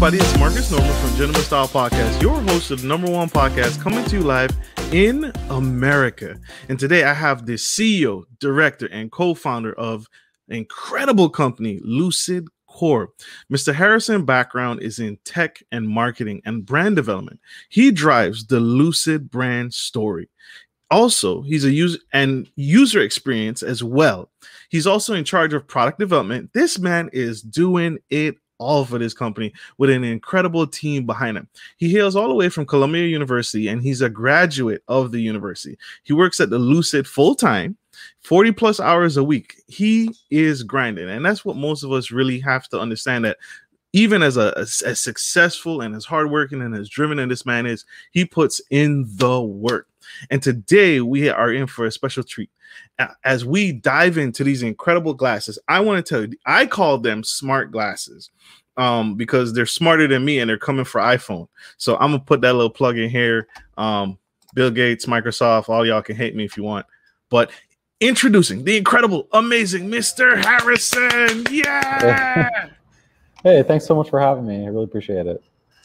It's Marcus Norman from Gentleman Style Podcast, your host of the #1 podcast coming to you live in America. And today I have the CEO, director, and co-founder of an incredible company, Lucid Core. Mr. Harrison's background is in tech and marketing and brand development. He drives the Lucid brand story. Also, he's a user experience as well. He's also in charge of product development. This man is doing it all for this company with an incredible team behind him. He hails all the way from Columbia University, and he's a graduate of the university. He works at the Lucid full-time, 40 plus hours a week. He is grinding, and that's what most of us really have to understand, that even as successful and as hardworking and as driven as this man is, he puts in the work. And today we are in for a special treat. As we dive into these incredible glasses, I want to tell you, I call them smart glasses because they're smarter than me and they're coming for iPhone. So I'm going to put that little plug in here. Bill Gates, Microsoft, all y'all can hate me if you want. But introducing the incredible, amazing Mr. Harrison. Yeah. Hey, thanks so much for having me. I really appreciate it.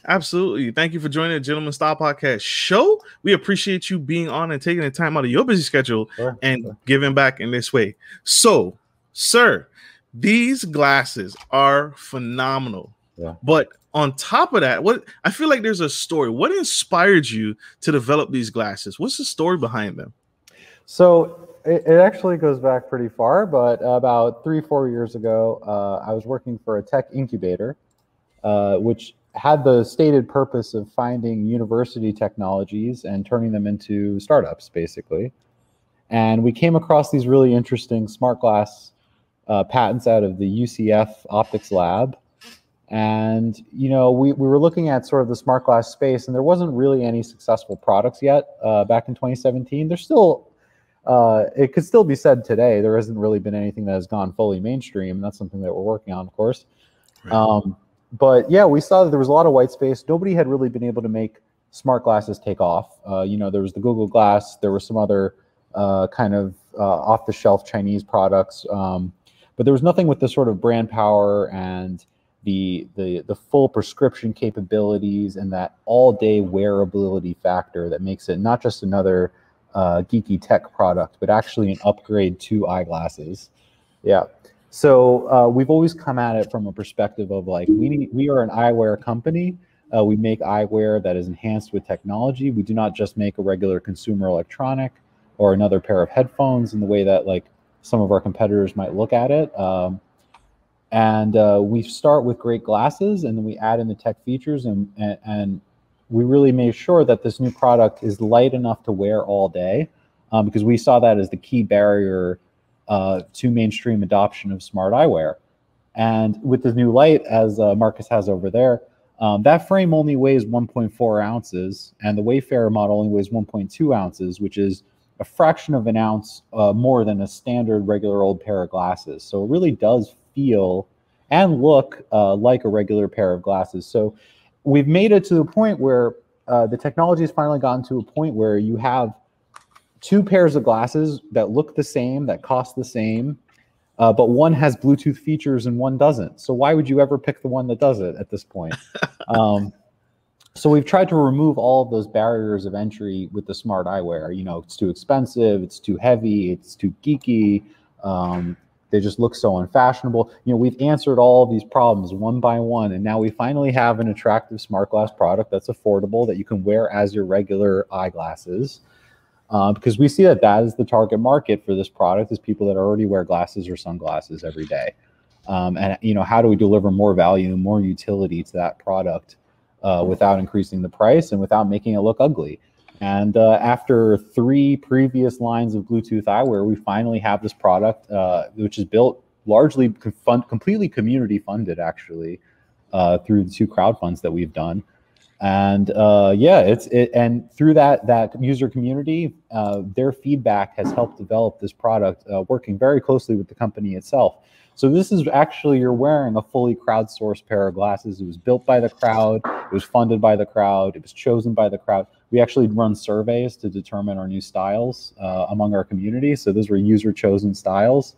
Absolutely. Thank you for joining the Gentleman Style Podcast show. We appreciate you being on and taking the time out of your busy schedule and giving back in this way. So, sir, these glasses are phenomenal. Yeah. But on top of that, I feel like there's a story. What inspired you to develop these glasses? What's the story behind them? So it actually goes back pretty far, but about 3-4 years ago, I was working for a tech incubator, which had the stated purpose of finding university technologies and turning them into startups, basically. And we came across these really interesting smart glass patents out of the UCF optics lab. And, you know, we were looking at sort of the smart glass space, and there wasn't really any successful products yet back in 2017. There's still, it could still be said today, there hasn't really been anything that has gone fully mainstream. And that's something that we're working on, of course. Right. But yeah, we saw that there was a lot of white space. Nobody had really been able to make smart glasses take off. You know, there was the Google Glass. There were some other kind of off-the-shelf Chinese products. But there was nothing with the sort of brand power and the full prescription capabilities and that all-day wearability factor that makes it not just another geeky tech product, but actually an upgrade to eyeglasses. Yeah. So we've always come at it from a perspective of like, we are an eyewear company. We make eyewear that is enhanced with technology. We do not just make a regular consumer electronic or another pair of headphones in the way that like some of our competitors might look at it. We start with great glasses, and then we add in the tech features, and we really made sure that this new product is light enough to wear all day, because we saw that as the key barrier to mainstream adoption of smart eyewear. And with the new light, as Marcus has over there, that frame only weighs 1.4 ounces, and the Wayfarer model only weighs 1.2 ounces, which is a fraction of an ounce more than a standard regular old pair of glasses. So it really does feel and look like a regular pair of glasses. So we've made it to the point where the technology has finally gotten to a point where you have two pairs of glasses that look the same, that cost the same, but one has Bluetooth features and one doesn't. So why would you ever pick the one that does it at this point? So we've tried to remove all of those barriers of entry with the smart eyewear. You know, it's too expensive, it's too heavy, it's too geeky. They just look so unfashionable. You know, we've answered all of these problems one by one, and now we finally have an attractive smart glass product that's affordable, that you can wear as your regular eyeglasses. Because we see that that is the target market for this product, is people that already wear glasses or sunglasses every day. And, you know, how do we deliver more value and more utility to that product without increasing the price and without making it look ugly? And after 3 previous lines of Bluetooth eyewear, we finally have this product, which is built largely completely community funded, actually, through the 2 crowdfunds that we've done. And and through that user community, their feedback has helped develop this product, working very closely with the company itself. So this is actually, you're wearing a fully crowdsourced pair of glasses. It was built by the crowd. It was funded by the crowd. It was chosen by the crowd. We actually run surveys to determine our new styles among our community. So those were user-chosen styles.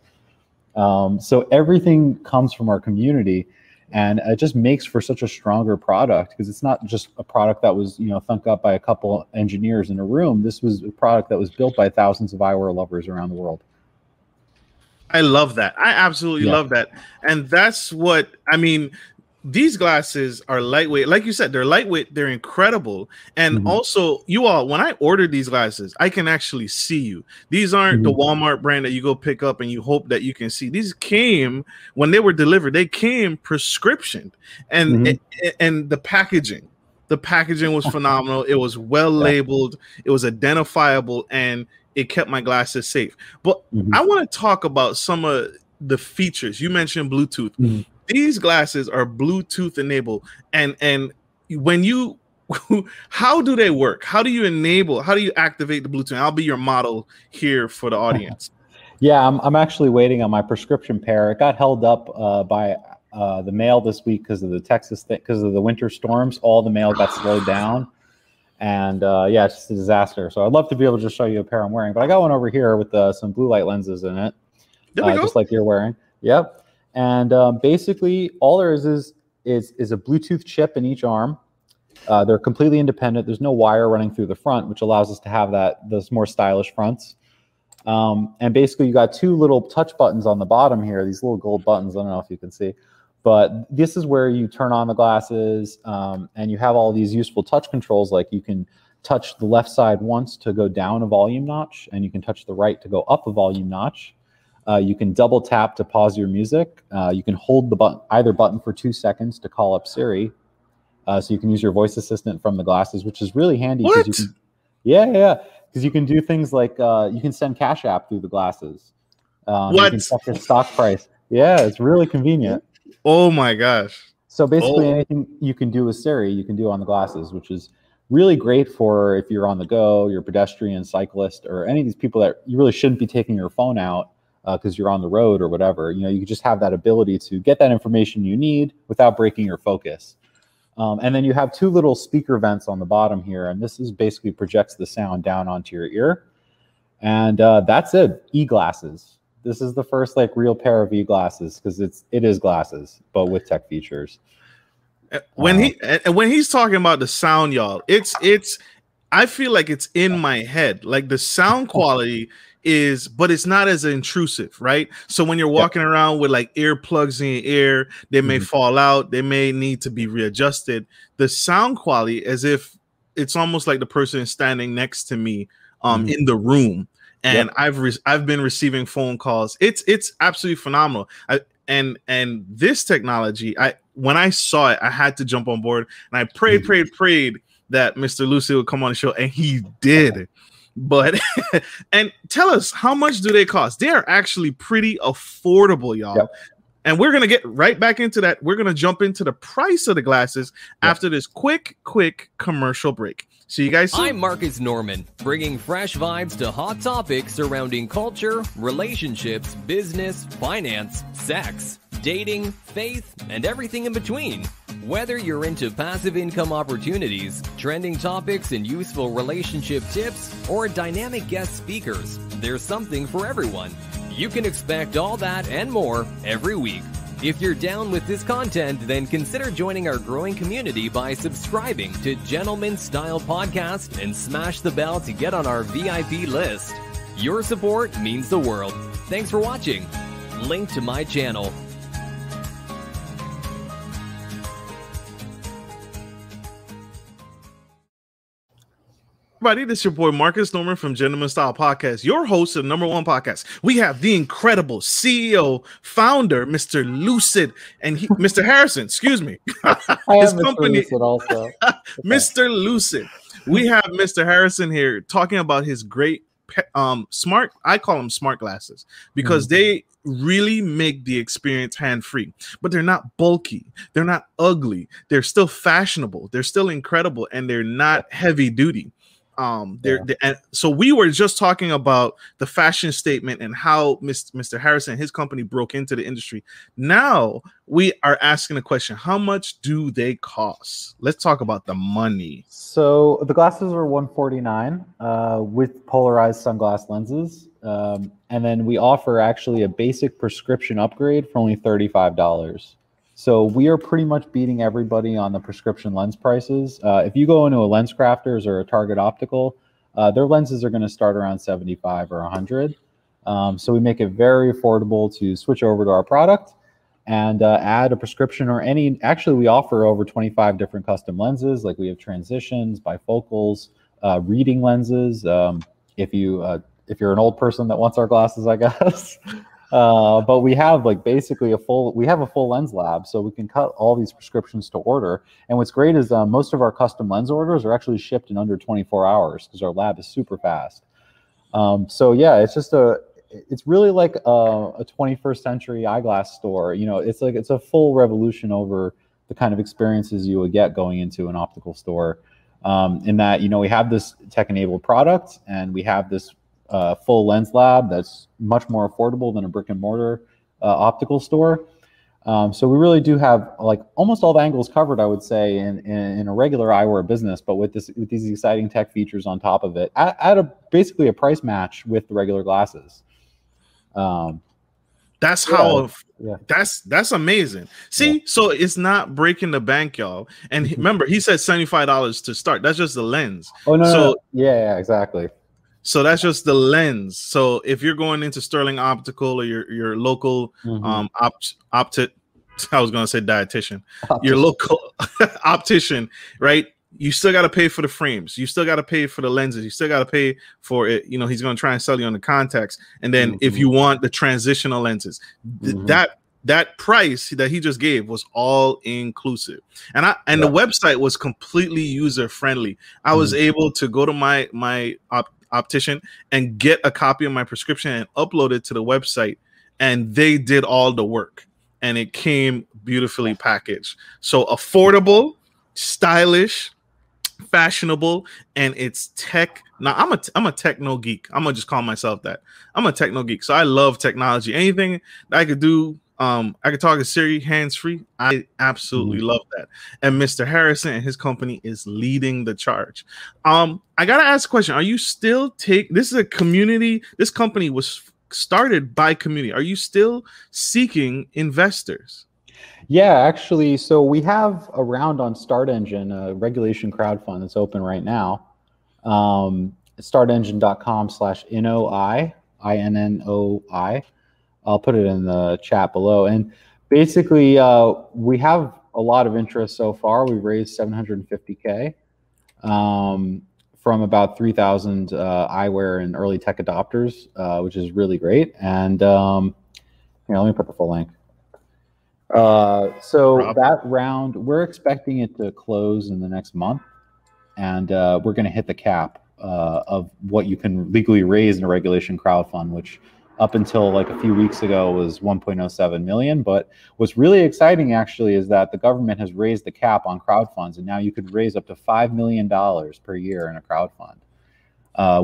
So everything comes from our community, and it just makes for such a stronger product, because it's not just a product that was, thunk up by a couple engineers in a room. This was a product that was built by thousands of eyewear lovers around the world. I love that. I absolutely love that. And that's what, I mean, these glasses are lightweight. Like you said, they're lightweight. They're incredible. And also, you all, when I ordered these glasses, I can actually see you. These aren't the Walmart brand that you go pick up and you hope that you can see. These came, when they were delivered, they came prescription. And and the packaging was phenomenal. It was well labeled. It was identifiable, and it kept my glasses safe. But I want to talk about some of the features. You mentioned Bluetooth. These glasses are Bluetooth enabled, and when you, how do they work? How do you activate the Bluetooth? I'll be your model here for the audience. Yeah, I'm actually waiting on my prescription pair. It got held up by the mail this week because of the because of the winter storms. All the mail got slowed down. And it's just a disaster. So I'd love to be able to just show you a pair I'm wearing, but I got one over here with some blue light lenses in it, just like you're wearing. Yep. And basically, all there is a Bluetooth chip in each arm. They're completely independent. There's no wire running through the front, which allows us to have those more stylish fronts. And basically, you got 2 little touch buttons on the bottom here. These little gold buttons. I don't know if you can see. But this is where you turn on the glasses, and you have all these useful touch controls. Like you can touch the left side once to go down a volume notch, and you can touch the right to go up a volume notch. You can double tap to pause your music. You can hold either button for 2 seconds to call up Siri. So you can use your voice assistant from the glasses, which is really handy. What? Because you can do things like you can send Cash App through the glasses. You can check your stock price. Yeah, it's really convenient. Oh my gosh. So basically anything you can do with Siri, you can do on the glasses, which is really great for if you're on the go, you're a pedestrian, cyclist, or any of these people that you really shouldn't be taking your phone out because you're on the road or whatever. You can just have that ability to get that information you need without breaking your focus. And then you have 2 little speaker vents on the bottom here, and this is basically projects the sound down onto your ear. And that's it. E-glasses. This is the first real pair of e-glasses, because it is glasses, but with tech features. When he's talking about the sound, y'all, I feel like it's in my head. Like the sound quality but it's not as intrusive, right? So when you're walking around with earplugs in your ear, they may fall out, they may need to be readjusted. The sound quality, as if it's almost like the person is standing next to me in the room. And I've been receiving phone calls. It's absolutely phenomenal. And this technology, when I saw it, I had to jump on board, and I prayed that Mr. Lucid would come on the show, and he did. But and tell us, how much do they cost? They are actually pretty affordable, y'all. And we're gonna get right back into that. We're gonna jump into the price of the glasses after this quick commercial break. See you guys soon. I'm Marcus Norman, bringing fresh vibes to hot topics surrounding culture, relationships, business, finance, sex, dating, faith, and everything in between. Whether you're into passive income opportunities, trending topics and useful relationship tips, or dynamic guest speakers, there's something for everyone. You can expect all that and more every week. If you're down with this content, then consider joining our growing community by subscribing to Gentleman Style Podcast and smash the bell to get on our VIP list. Your support means the world. Thanks for watching. Link to my channel. Everybody, this is your boy Marcus Norman from Gentleman Style Podcast, your host of the #1 podcast. We have the incredible CEO, founder, Mr. Lucid, and Mr. Harrison, excuse me. His company, Lucid also. Mr. Lucid. We have Mr. Harrison here talking about his great smart. I call them smart glasses because they really make the experience hand-free, but they're not bulky, they're not ugly, they're still fashionable, they're still incredible, and they're not heavy duty. And so we were just talking about the fashion statement and how Mr. Harrison and his company broke into the industry. Now we are asking the question, how much do they cost? Let's talk about the money. So the glasses are $149 with polarized sunglass lenses. And then we offer actually a basic prescription upgrade for only $35. So we are pretty much beating everybody on the prescription lens prices. If you go into a Lens Crafters or a Target Optical, their lenses are going to start around $75 or $100. So we make it very affordable to switch over to our product and add a prescription or any. Actually, we offer over 25 different custom lenses. Like we have transitions, bifocals, reading lenses. If you're an old person that wants our glasses, I guess. But we have like basically a full lens lab, so we can cut all these prescriptions to order. And what's great is most of our custom lens orders are actually shipped in under 24 hours because our lab is super fast. So yeah, it's really like a 21st century eyeglass store. You know, it's a full revolution over the kind of experiences you would get going into an optical store. In that, you know, we have this tech-enabled product and we have this full lens lab that's much more affordable than a brick and mortar optical store. So we really do have like almost all the angles covered, I would say, in a regular eyewear business, but with these exciting tech features on top of it at basically a price match with the regular glasses. That's amazing. See, so it's not breaking the bank, y'all. And remember, he said $75 to start. That's just the lens. Oh no, yeah, exactly. So that's just the lens. So if you're going into Sterling Optical or your local optician, I was going to say dietitian, your local optician, right? You still got to pay for the frames. You still got to pay for the lenses. You still got to pay for it. You know, he's going to try and sell you on the contacts. And then if you want the transitional lenses, that price that he just gave was all inclusive. And the website was completely user friendly. I was able to go to my optician and get a copy of my prescription and upload it to the website, and they did all the work and it came beautifully packaged. So affordable, stylish, fashionable, and it's tech. Now I'm a techno geek. I'm gonna just call myself that. I'm a techno geek, so I love technology. Anything that I could do, I could talk to Siri hands-free. I absolutely love that. And Mr. Harrison and his company is leading the charge. I gotta ask a question. Are you still this is a community? This company was started by community. Are you still seeking investors? Yeah, actually, so we have a round on Start Engine, a regulation crowdfund that's open right now. Startengine.com/INNOI, INNOI. I'll put it in the chat below. And basically, we have a lot of interest so far. We've raised $750K from about 3,000 eyewear and early tech adopters, which is really great. And let me put the full link. So that round, we're expecting it to close in the next month, and we're going to hit the cap of what you can legally raise in a regulation crowdfund, which up until like a few weeks ago was 1.07 million. But what's really exciting actually is that the government has raised the cap on crowdfunds, and now you could raise up to $5 million per year in a crowdfund,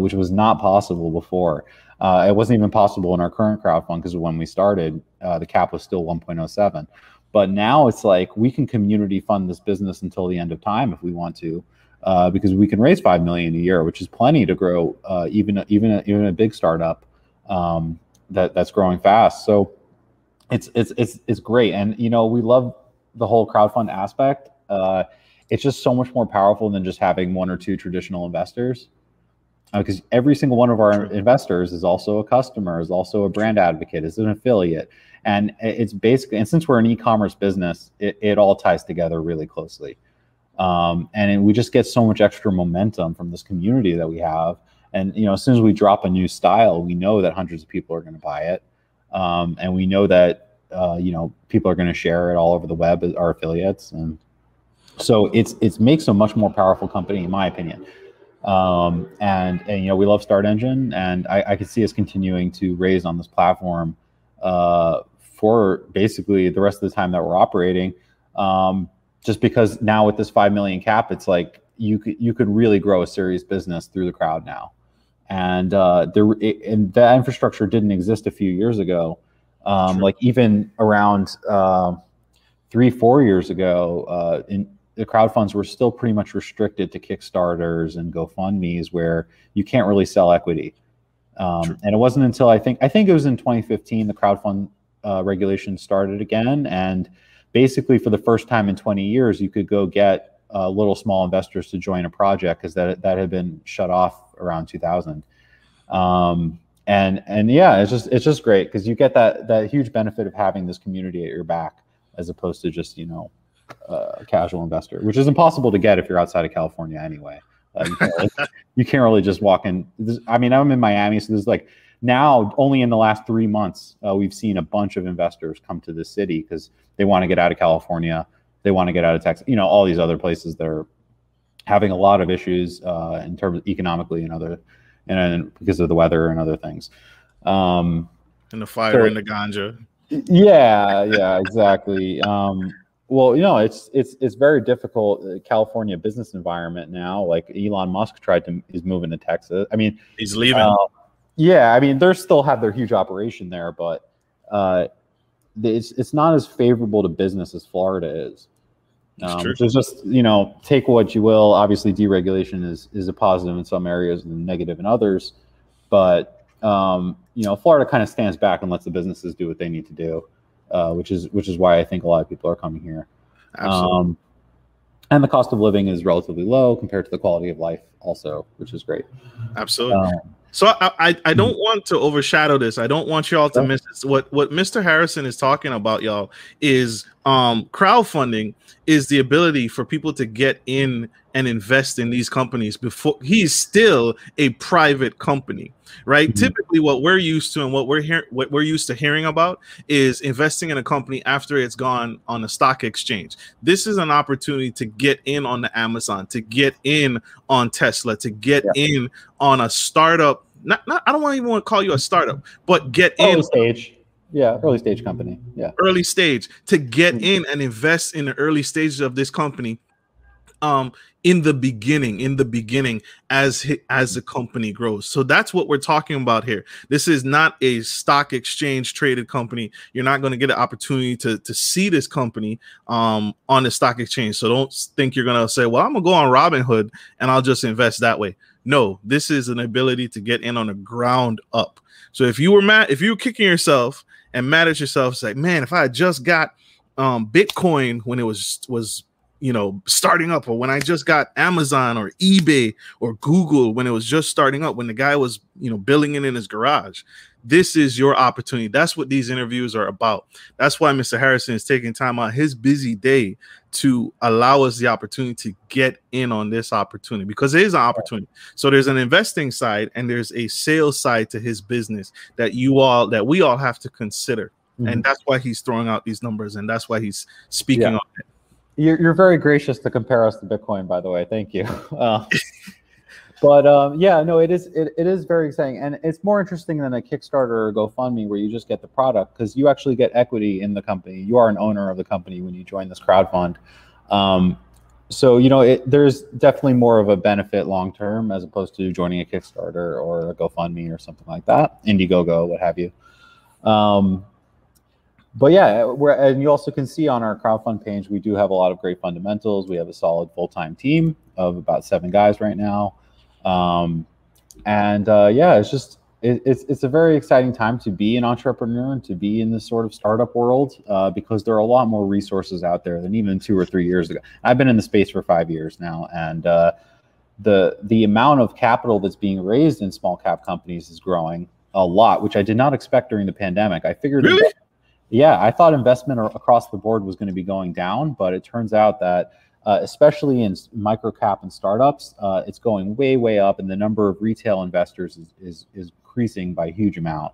which was not possible before. It wasn't even possible in our current crowdfund because when we started, the cap was still 1.07. But now it's like we can community fund this business until the end of time if we want to, because we can raise $5 million a year, which is plenty to grow even a big startup that's growing fast. So it's great, and we love the whole crowdfund aspect. It's just so much more powerful than just having one or two traditional investors. Because every single one of our investors is also a customer, is also a brand advocate, is an affiliate. And it's basically, and since we're an e-commerce business, it all ties together really closely. And we just get so much extra momentum from this community that we have. And, as soon as we drop a new style, we know that hundreds of people are going to buy it. And we know that, people are going to share it all over the web as our affiliates. And so it makes a much more powerful company, in my opinion. And we love Start Engine, and I could see us continuing to raise on this platform for basically the rest of the time that we're operating. Just because now with this 5 million cap, it's like you could really grow a serious business through the crowd now. And and that infrastructure didn't exist a few years ago. Like even around 3-4 years ago, the crowdfunds were still pretty much restricted to Kickstarters and GoFundMe's, where you can't really sell equity. And it wasn't until I think it was in 2015 the crowdfund regulation started again, and basically for the first time in 20 years, you could go get little small investors to join a project, because that had been shut off around 2000. And yeah, it's just great, because you get that huge benefit of having this community at your back, as opposed to just a casual investor, which is impossible to get if you're outside of California anyway. You can't really just walk in. I mean, I'm in Miami, so there's like now only in the last 3 months we've seen a bunch of investors come to the city because they want to get out of California, they want to get out of Texas, all these other places that are having a lot of issues in terms of economically and because of the weather and other things. And the fire and the ganja. Yeah, exactly. Well, it's very difficult, California business environment now. Like Elon Musk is moving to Texas. I mean, he's leaving. Yeah, I mean, they still have their huge operation there, but it's not as favorable to business as Florida is. Which is just, take what you will. Obviously, deregulation is a positive in some areas and a negative in others. But Florida kind of stands back and lets the businesses do what they need to do. Which is why I think a lot of people are coming here. Absolutely. And the cost of living is relatively low compared to the quality of life also, which is great. Absolutely. So I don't want to overshadow this. I don't want y'all to miss this. What Mr. Harrison is talking about, y'all, is crowdfunding is the ability for people to get in and invest in these companies before he's still a private company, right? Mm-hmm. Typically, what we're used to and what we're used to hearing about is investing in a company after it's gone on a stock exchange. This is an opportunity to get in on the Amazon, to get in on Tesla, to get in on a startup. Not I don't even want to call you a startup, but get in stage. Yeah, early stage company. Yeah, early stage, to get in and invest in the early stages of this company. In the beginning, as the company grows. So that's what we're talking about here. This is not a stock exchange traded company. You're not going to get an opportunity to see this company on the stock exchange. So don't think you're going to say, well, I'm gonna go on Robinhood and I'll just invest that way. No, this is an ability to get in on the ground up. So if you were kicking yourself and mad at yourself, it's like, man, if I had just got Bitcoin when it was starting up, or when I just got Amazon or eBay or Google when it was just starting up, when the guy was building it in his garage. This is your opportunity. That's what these interviews are about. That's why Mr. Harrison is taking time out his busy day to allow us the opportunity to get in on this opportunity, because it is an opportunity. So there's an investing side and there's a sales side to his business that we all have to consider. Mm-hmm. And that's why he's throwing out these numbers, and that's why he's speaking on it. You're very gracious to compare us to Bitcoin, by the way. Thank you. But it is very exciting, and it's more interesting than a Kickstarter or GoFundMe where you just get the product, because you actually get equity in the company. You are an owner of the company when you join this crowdfund. So there's definitely more of a benefit long term as opposed to joining a Kickstarter or a GoFundMe or something like that, Indiegogo, what have you. But yeah, and you also can see on our crowdfund page, we do have a lot of great fundamentals. We have a solid full-time team of about 7 guys right now. It's a very exciting time to be an entrepreneur and to be in this sort of startup world, because there are a lot more resources out there than even 2 or 3 years ago. I've been in the space for 5 years now, and the amount of capital that's being raised in small cap companies is growing a lot, which I did not expect during the pandemic. I figured, really? I thought investment across the board was going to be going down, but it turns out that especially in micro cap and startups, it's going way, way up, and the number of retail investors is increasing by a huge amount.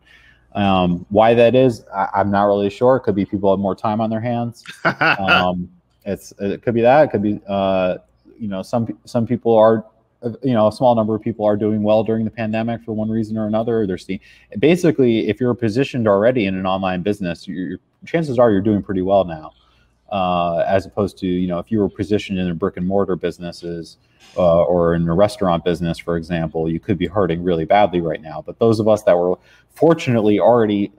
Why that is, I'm not really sure. It could be people have more time on their hands. It could be that. It could be some people are a small number of people are doing well during the pandemic for one reason or another. They're seeing, basically, if you're positioned already in an online business, your chances are you're doing pretty well now, as opposed to, if you were positioned in a brick and mortar businesses or in a restaurant business, for example, you could be hurting really badly right now. But those of us that were fortunately already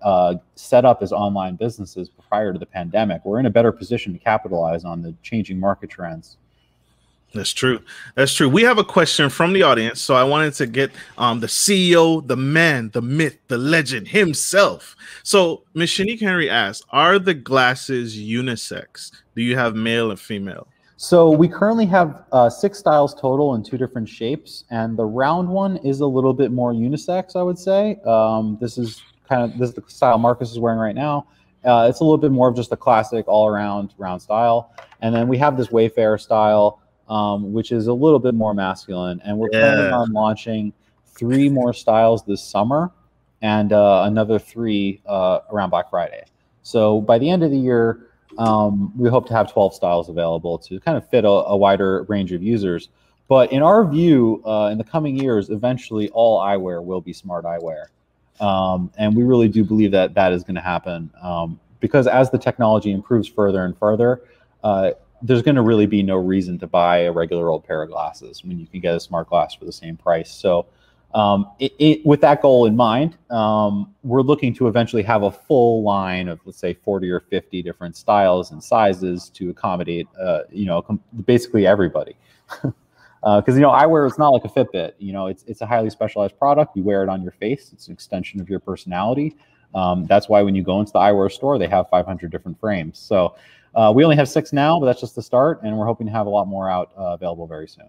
set up as online businesses prior to the pandemic, we're in a better position to capitalize on the changing market trends. That's true. That's true. We have a question from the audience. So I wanted to get the CEO, the man, the myth, the legend himself. So Ms. Shanique Henry asks, are the glasses unisex? Do you have male and female? So we currently have 6 styles total in 2 different shapes. And the round one is a little bit more unisex, I would say. This is the style Marcus is wearing right now. It's a little bit more of just a classic all around round style. And then we have this Wayfarer style, which is a little bit more masculine, and we're planning on launching 3 more styles this summer and another 3 around Black Friday. So by the end of the year, we hope to have 12 styles available to kind of fit a wider range of users. But in our view, in the coming years, eventually all eyewear will be smart eyewear. And we really do believe that that is going to happen because as the technology improves further and further, there's going to really be no reason to buy a regular old pair of glasses when you can get a smart glass for the same price. So with that goal in mind, we're looking to eventually have a full line of, let's say, 40 or 50 different styles and sizes to accommodate, basically everybody. Because, eyewear is not like a Fitbit. It's a highly specialized product. You wear it on your face. It's an extension of your personality. That's why when you go into the eyewear store, they have 500 different frames. So we only have 6 now, but that's just the start, and we're hoping to have a lot more out available very soon.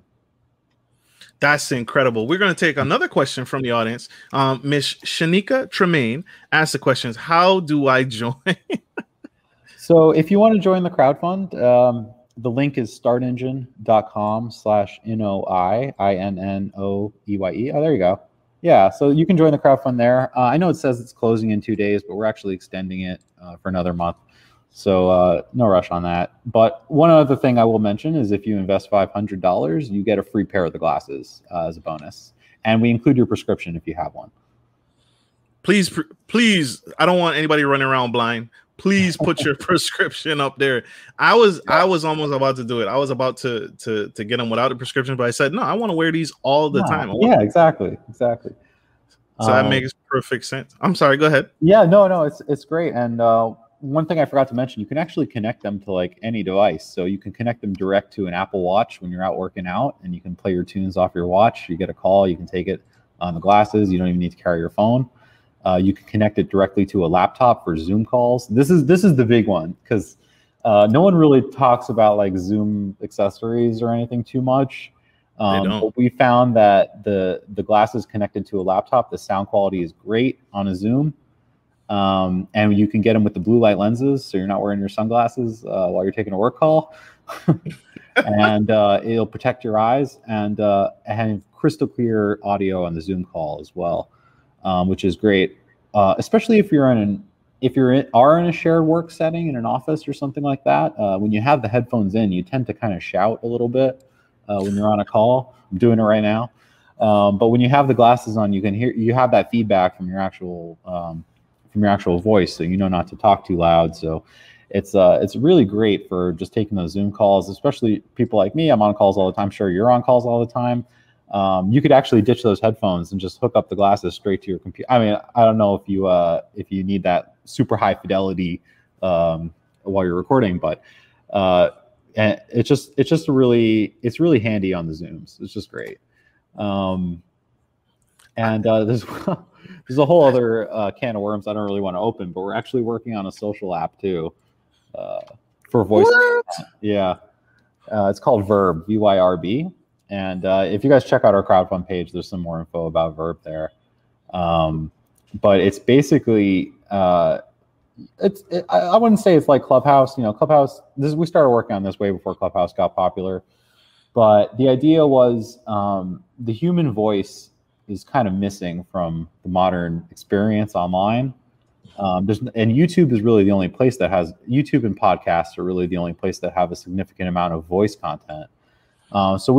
That's incredible. We're going to take another question from the audience. Miss Shanika Tremaine asked the questions, how do I join? So if you want to join the Crowdfund, the link is startengine.com/INNOEYE. Oh, there you go. Yeah, so you can join the Crowdfund there. I know it says it's closing in 2 days, but we're actually extending it for another month. So no rush on that. But one other thing I will mention is if you invest $500, you get a free pair of the glasses as a bonus. And we include your prescription if you have one. Please, I don't want anybody running around blind. Please put your prescription up there. I was almost about to do it. I was about to get them without a prescription, but I said, no, I want to wear these all the time. Yeah, exactly. So that makes perfect sense. I'm sorry, go ahead. Yeah, no, it's great. And one thing I forgot to mention, you can actually connect them to like any device. So you can connect them direct to an Apple Watch when you're out working out, and you can play your tunes off your watch. You get a call, you can take it on the glasses. You don't even need to carry your phone. You can connect it directly to a laptop for Zoom calls. This is the big one because no one really talks about like Zoom accessories or anything too much. But we found that the glasses connected to a laptop, the sound quality is great on a Zoom. And you can get them with the blue light lenses, so you're not wearing your sunglasses while you're taking a work call. And it'll protect your eyes and have crystal clear audio on the Zoom call as well, which is great, especially if you're in a shared work setting in an office or something like that. When you have the headphones in, you tend to kind of shout a little bit when you're on a call. I'm doing it right now, but when you have the glasses on, you have that feedback from your actual voice, so you know not to talk too loud. So it's really great for just taking those Zoom calls, especially people like me. I'm on calls all the time. I'm sure you're on calls all the time. You could actually ditch those headphones and just hook up the glasses straight to your computer. I mean, I don't know if you need that super high fidelity while you're recording, but and it's really handy on the Zooms. It's just great. And there's a whole other can of worms I don't really want to open, but we're actually working on a social app too for voice. Yeah, it's called Verb, VYRB. And if you guys check out our Crowdfund page, there's some more info about Verb there. But it's basically, I wouldn't say it's like Clubhouse. Clubhouse, we started working on this way before Clubhouse got popular. But the idea was the human voice is kind of missing from the modern experience online. And YouTube is really the only place that has, YouTube and podcasts are really the only place that have a significant amount of voice content. So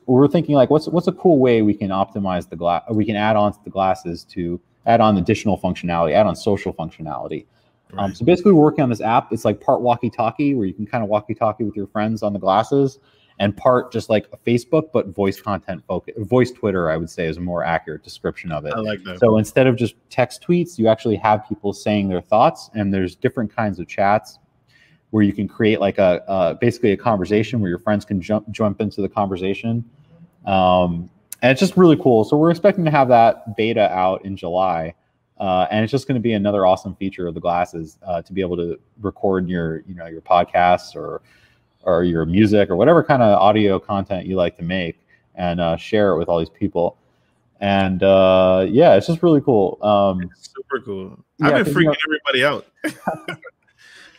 we're thinking like, what's a cool way we can optimize the glass? We can add on to the glasses to add on additional functionality, add on social functionality. Right. So basically, we're working on this app. It's like part walkie-talkie, where you can kind of walkie-talkie with your friends on the glasses, and part just like a Facebook, but voice content focus. Voice Twitter, I would say, is a more accurate description of it. I like that. So instead of just text tweets, you actually have people saying their thoughts, and there's different kinds of chats where you can create like basically a conversation where your friends can jump into the conversation. And it's just really cool. So we're expecting to have that beta out in July. And it's just going to be another awesome feature of the glasses to be able to record your podcasts or your music or whatever kind of audio content you like to make, and share it with all these people. And yeah, it's just really cool. It's super cool. I've been freaking everybody out.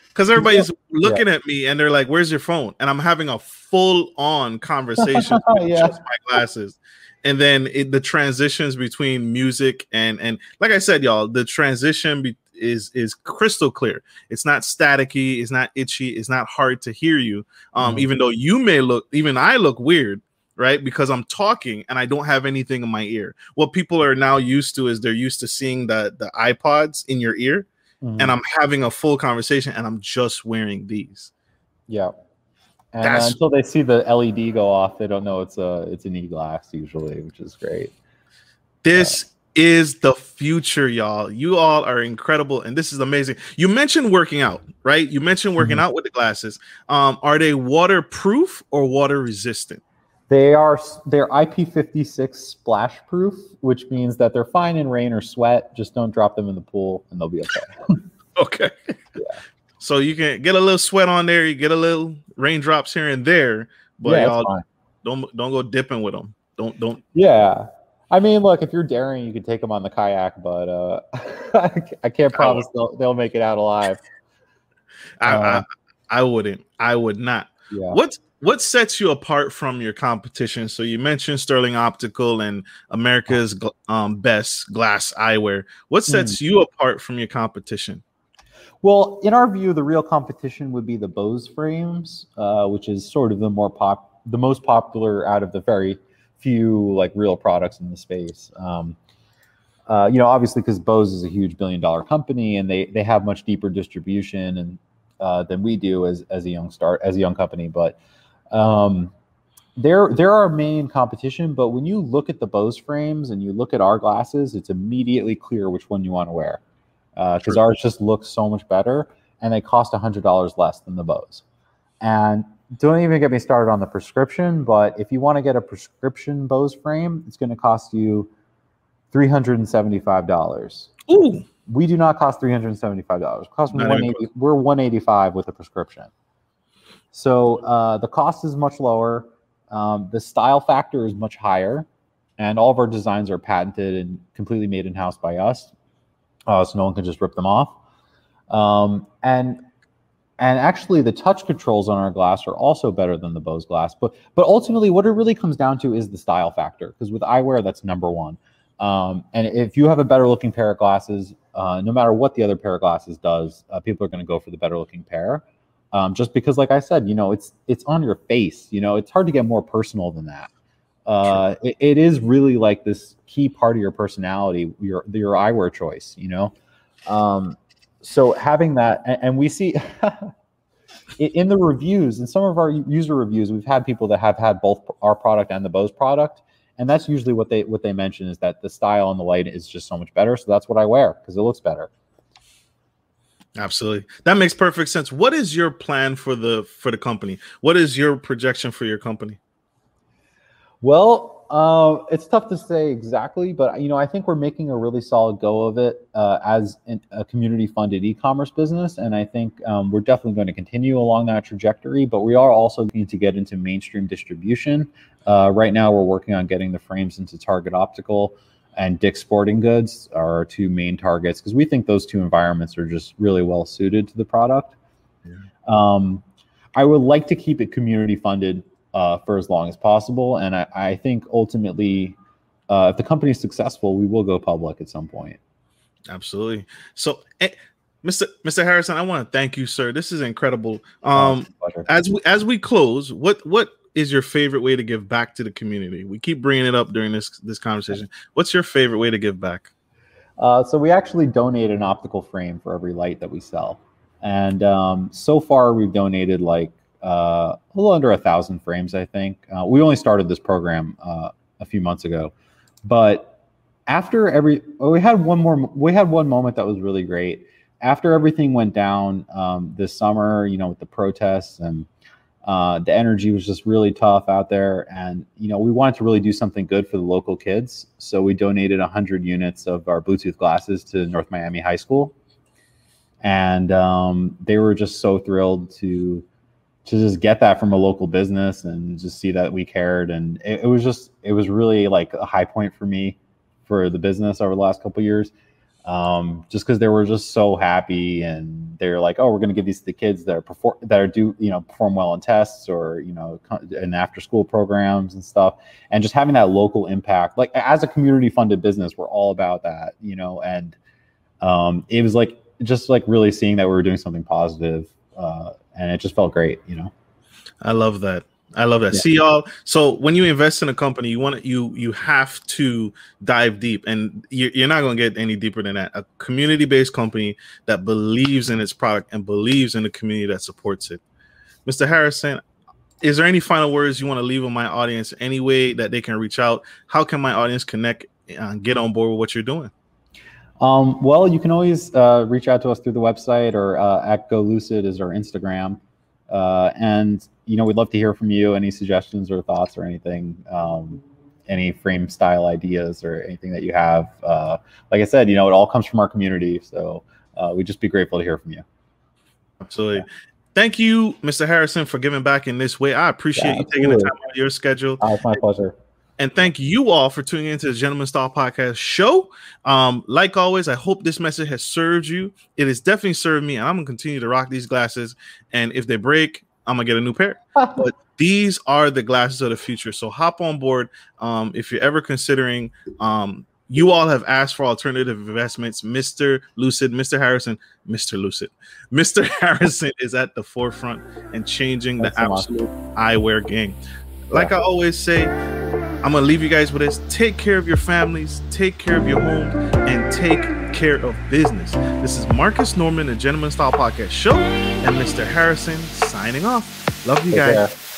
Because everybody's looking at me and they're like, "Where's your phone?" And I'm having a full-on conversation with just my glasses. And then the transitions between music and like I said, y'all, the transition is crystal clear. It's not staticky. It's not itchy. It's not hard to hear you. Even though I look weird, right? Because I'm talking and I don't have anything in my ear. What people are now used to is they're used to seeing the iPods in your ear. And I'm having a full conversation and I'm just wearing these. Yeah. And until they see the LED go off, they don't know it's an e-glass usually, which is great. This is the future, y'all. You all are incredible, and this is amazing. You mentioned working out, right? You mentioned working out with the glasses. Are they waterproof or water resistant? They're IP56 splash proof, which means that they're fine in rain or sweat. Just don't drop them in the pool, and they'll be okay. Okay. Yeah. So you can get a little sweat on there, you get a little raindrops here and there, but y'all don't go dipping with them. Don't. Yeah. I mean, look, if you're daring, you can take them on the kayak, but I can't promise they'll make it out alive. I wouldn't. I would not. Yeah. What sets you apart from your competition? So you mentioned Sterling Optical and America's best glass eyewear. What sets you apart from your competition? Well, in our view, the real competition would be the Bose frames, which is sort of the most popular out of the very few like real products in the space. Obviously because Bose is a huge billion-dollar company and they have much deeper distribution and than we do as a young company. But they're our main competition. But when you look at the Bose frames and you look at our glasses, it's immediately clear which one you want to wear. Because ours just looks so much better, and they cost $100 less than the Bose. And don't even get me started on the prescription, but if you want to get a prescription Bose frame, it's going to cost you $375. Ooh. We do not cost $375. It costs $180. We're $185 with a prescription. So the cost is much lower. The style factor is much higher, and all of our designs are patented and completely made in-house by us. So no one can just rip them off. And actually the touch controls on our glass are also better than the Bose glass. But ultimately what it really comes down to is the style factor, because with eyewear, that's number one. And if you have a better looking pair of glasses, no matter what the other pair of glasses does, people are going to go for the better looking pair. Just because, like I said, it's on your face. It's hard to get more personal than that. It is really like this key part of your personality, your eyewear choice, so having that, and we see in the reviews, in some of our user reviews, we've had people that have had both our product and the Bose product, and that's usually what they mention is that the style and the light is just so much better. So that's what I wear because it looks better. Absolutely. That makes perfect sense. What is your plan for the company? What is your projection for your company? Well, it's tough to say exactly, but I think we're making a really solid go of it as a community-funded e-commerce business, and I think we're definitely going to continue along that trajectory. But we are also looking to get into mainstream distribution. Right now, we're working on getting the frames into Target Optical and Dick's Sporting Goods, are our two main targets, because we think those two environments are just really well suited to the product. Yeah. I would like to keep it community-funded for as long as possible. And I think ultimately, if the company is successful, we will go public at some point. Absolutely. So, Mr. Harrison, I want to thank you, sir. This is incredible. As we close, what is your favorite way to give back to the community? We keep bringing it up during this conversation. What's your favorite way to give back? So we actually donate an optical frame for every light that we sell. And so far we've donated like a little under 1,000 frames, I think. We only started this program a few months ago, but after we had one moment that was really great. After everything went down this summer, you know, with the protests and the energy was just really tough out there. And, you know, we wanted to really do something good for the local kids. So we donated 100 units of our Bluetooth glasses to North Miami High School. And they were just so thrilled to just get that from a local business and just see that we cared. And it was really like a high point for me for the business over the last couple of years. Just because they were just so happy, and they're like, oh, we're going to give these to the kids that perform well in tests, or, you know, in after school programs and stuff. And just having that local impact, like as a community funded business, we're all about that, you know. And it was like just like really seeing that we were doing something positive, and it just felt great, you know. I love that. Yeah. See, y'all. So when you invest in a company, you have to dive deep, and you're not going to get any deeper than that. A community-based company that believes in its product and believes in the community that supports it. Mr. Harrison, is there any final words you want to leave with my audience? Any way that they can reach out? How can my audience connect and get on board with what you're doing? Well, you can always reach out to us through the website, or at Go Lucid is our Instagram. And, you know, we'd love to hear from you, any suggestions or thoughts or anything, any frame style ideas or anything that you have. Like I said, you know, it all comes from our community. So we'd just be grateful to hear from you. Absolutely. Yeah. Thank you, Mr. Harrison, for giving back in this way. I appreciate you taking the time out of your schedule. It's my pleasure. And thank you all for tuning into the Gentleman Style Podcast show. Like always, I hope this message has served you. It has definitely served me, and I'm going to continue to rock these glasses. And if they break, I'm going to get a new pair. But these are the glasses of the future. So hop on board. If you're ever considering, you all have asked for alternative investments. Mr. Lucid, Mr. Harrison, Mr. Lucid. Mr. Harrison is at the forefront and changing the absolute eyewear game. Like I always say, I'm going to leave you guys with this. Take care of your families, take care of your homes, and take care of business. This is Marcus Norman, the Gentleman Style Podcast show, and Mr. Harrison signing off. Love you guys.